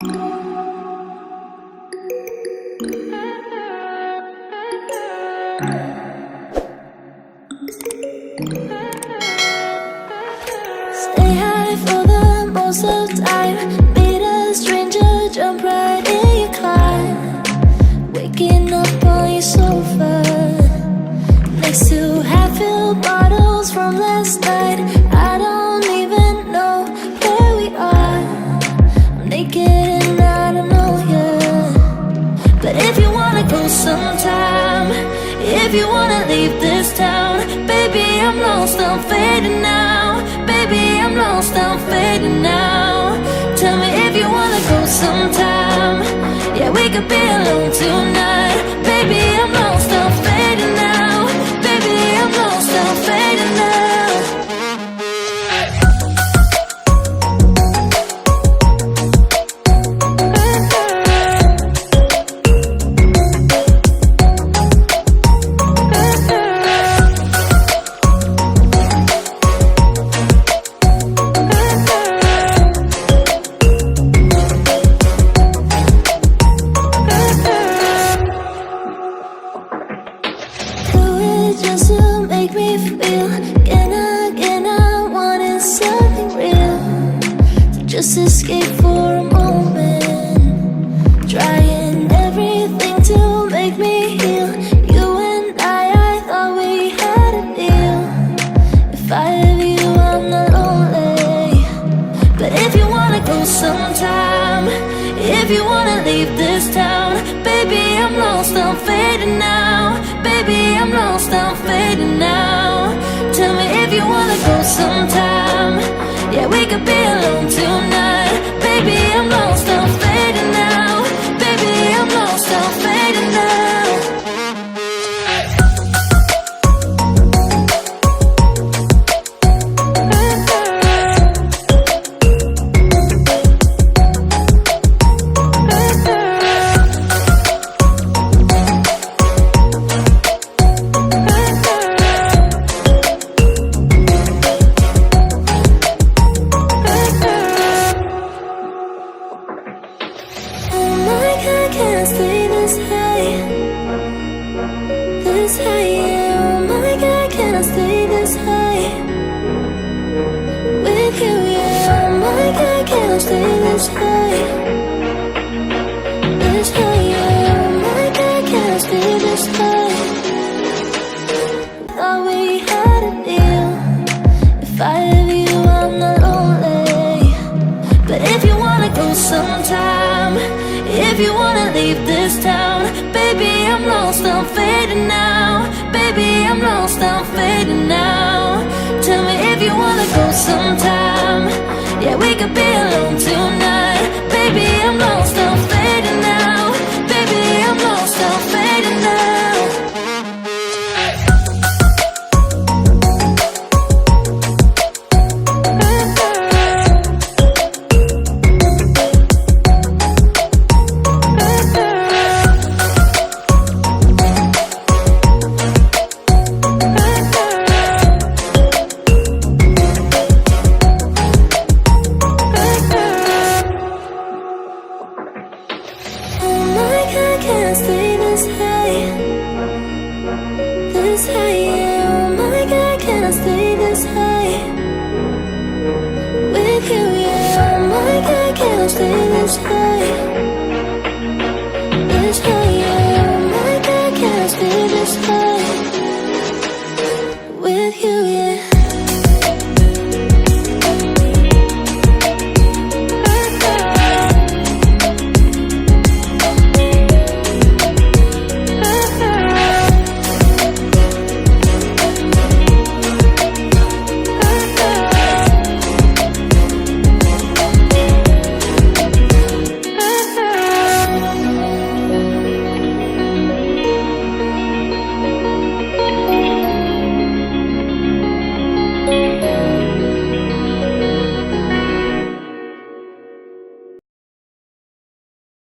Stay high for the most of the time. Meet a stranger, jump right in your car. Waking up on your sofa next to half-filled bottles from last night. I don't even know where we are. I'm naked and I don't know you. But if you wanna go sometime, if you wanna leave this town, baby, I'm lost, I'm fading now. Baby, I'm lost, I'm fading now. Tell me if you wanna go sometime. Yeah, we could be alone tonight. Baby, I'm lost, I'm fading now. Baby, I'm lost, I'm fading now. Just to make me feel again, I wanted something real to just escape for a moment, trying everything to make me heal. You and I thought we had a deal. If I have you, I'm not lonely. But if you wanna go sometime, if you wanna leave this town, baby, I'm lost, I'm fading now. Baby, I'm lost, I'm fading now. Tell me if you wanna go sometime. Yeah, we could be alone tonight. Baby, I'm lost, I'm fading now. Baby, I'm lost, I'm fading now. Can't stay this high, yeah. Oh my God, can I stay this high with you, yeah. Oh my God, can I stay this high, yeah. Oh my God, can I stay this high? Thought we had a deal. If I have you, I'm not lonely. But if you wanna go sometime, if you wanna leave this town, baby, I'm lost, I'm fading now. Baby, I'm lost, I'm fading now. Tell me if you wanna go sometime. Yeah, we could be alone tonight. Baby, I'm lost, I'm fading now. Baby, I'm lost, I'm fading now. Can't stay this high,